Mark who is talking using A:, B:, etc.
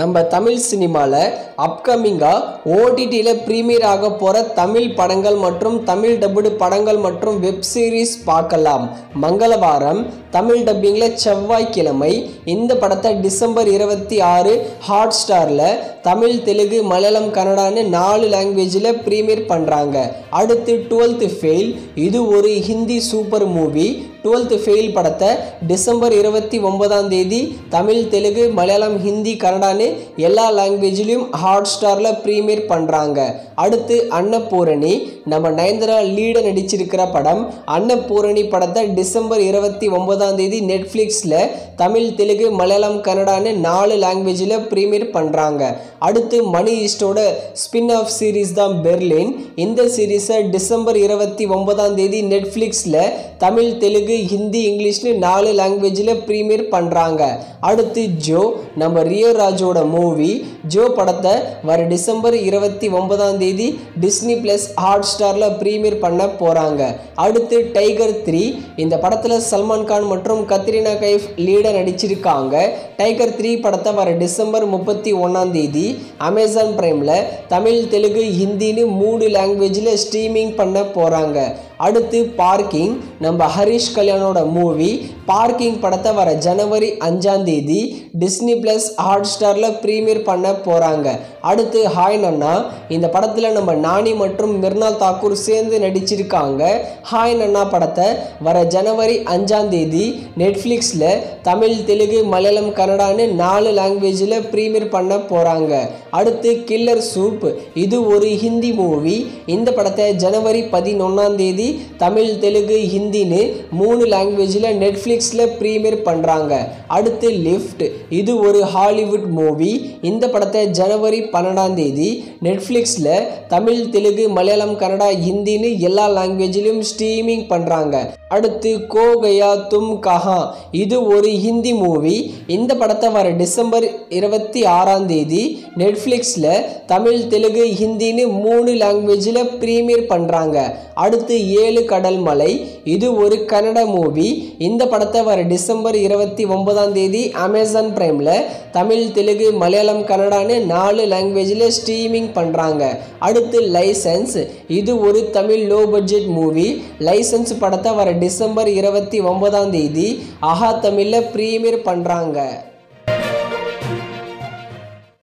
A: நம்ம தமிழ் சினிமாவில் அப்கமிங்காக ஓடிடியில் ப்ரீமியர் ஆக போகிற தமிழ் படங்கள் மற்றும் தமிழ் டப்புடு படங்கள் மற்றும் வெப் சீரிஸ் பார்க்கலாம். மங்களவாரம் தமிழ் டப்பிங்கில் செவ்வாய்க்கிழமை இந்த படத்தை டிசம்பர் 26 ஹாட் ஸ்டாரில் தமிழ், தெலுங்கு, மலையாளம், கன்னடான்னு 4 லாங்குவேஜில் ப்ரீமியர் பண்ணுறாங்க. அடுத்து 12th ஃபெயில், இது ஒரு Hindi super movie. 12th fail படத்தை டிசம்பர் 29 தமிழ், தெலுங்கு, மலையாளம், ஹிந்தி, கன்னடான்னு எல்லா லாங்குவேஜ்லையும் ஹாட் ஸ்டாரில் ப்ரீமியர் பண்ணுறாங்க. அடுத்து அன்னபூரணி, நம்ம நயன்தாரா லீட நடிச்சிருக்கிற படம். அன்னபூரணி படத்தை டிசம்பர் 29 நெட்ஃப்ளிக்ஸில் தமிழ், தெலுங்கு, மலையாளம், கன்னடான்னு 4 லாங்குவேஜில் ப்ரீமியர் பண்ணுறாங்க. அடுத்து மணி ஈஸ்டோட ஸ்பின் ஆஃப் சீரீஸ் தான் பெர்லின். இந்த சீரீஸை டிசம்பர் 29 நெட்ஃப்ளிக்ஸில் தமிழ், தெலுங்கு, ஹிந்தி, இங்கிலீஷ்னு 4 லாங்குவேஜில் ப்ரீமியர் பண்ணுறாங்க. அடுத்து ஜோ, நம்ம ரியோ ராஜோட மூவி. ஜோ படத்தை வர டிசம்பர் 29 டிஸ்னி ப்ளஸ் ஹாட் ஸ்டாரில் ப்ரீமியர் பண்ண போகிறாங்க. அடுத்து டைகர் 3, இந்த படத்தில் சல்மான் கான் மற்றும் கத்ரீனா கைஃப் லீட நடிச்சிருக்காங்க. டைகர் 3 படத்தை வர டிசம்பர் 31 அமேசான் பிரைமில் தமிழ், தெலுங்கு, ஹிந்தின்னு 3 லாங்குவேஜில் ஸ்ட்ரீமிங் பண்ண போகிறாங்க. அடுத்து பார்க்கிங், நம்ம ஹரிஷ் கல்யாணோட மூவி. பார்க்கிங் படத்தை வர ஜனவரி 5 டிஸ்னி ப்ளஸ் ஹாட் ஸ்டாரில் ப்ரீமியர் பண்ண போகிறாங்க. அடுத்து ஹாய் நன்னா, இந்த படத்தில் நம்ம நானி மற்றும் மிர்னால் தாக்கூர் சேர்ந்து நடிச்சிருக்காங்க. ஹாய் நன்னா படத்தை வர ஜனவரி 5 நெட்ஃப்ளிக்ஸில் தமிழ், தெலுங்கு, மலையாளம், கன்னடான்னு 4 லாங்குவேஜில் ப்ரீமியர் பண்ண போகிறாங்க. அடுத்து கில்லர் சூப், இது ஒரு ஹிந்தி மூவி. இந்த படத்தை ஜனவரி 11 தமிழ், தெலுங்கு, ஹிந்தின்னு 3 லாங்குவேஜில் நெட்ஃப்ளிக்ஸில் ப்ரீமியர் பண்ணுறாங்க. அடுத்து லிஃப்ட், இது ஒரு ஹாலிவுட் மூவி. இந்த படத்தை ஜனவரி 12 நெட்ஃப்ளிக்ஸில் தமிழ், தெலுங்கு, மலையாளம், கன்னடா, ஹிந்தின்னு எல்லா லாங்குவேஜிலும் ஸ்ட்ரீமிங் பண்ணுறாங்க. அடுத்து கோ கயா தும் கஹா, இது ஒரு ஹிந்தி மூவி. இந்த படத்தை வர டிசம்பர் 26 நெட்ஃப்ளிக்ஸில் தமிழ், தெலுங்கு, ஹிந்தின்னு 3 லாங்குவேஜில் ப்ரீமியர் பண்ணுறாங்க. அடுத்து 7 கடல் மலை, இது ஒரு கன்னட மூவி. இந்த படத்தை வர டிசம்பர் 29 அமேசான் பிரைமில் தமிழ், தெலுங்கு, மலையாளம், கன்னடான்னு 4 லாங்குவேஜில் ஸ்ட்ரீமிங் பண்ணுறாங்க. அடுத்து லைசன்ஸ், இது ஒரு Tamil low budget movie. License படத்தை வர டிசம்பர் 29 ஆஹா தமிழில் ப்ரீமியர் பண்ணுறாங்க.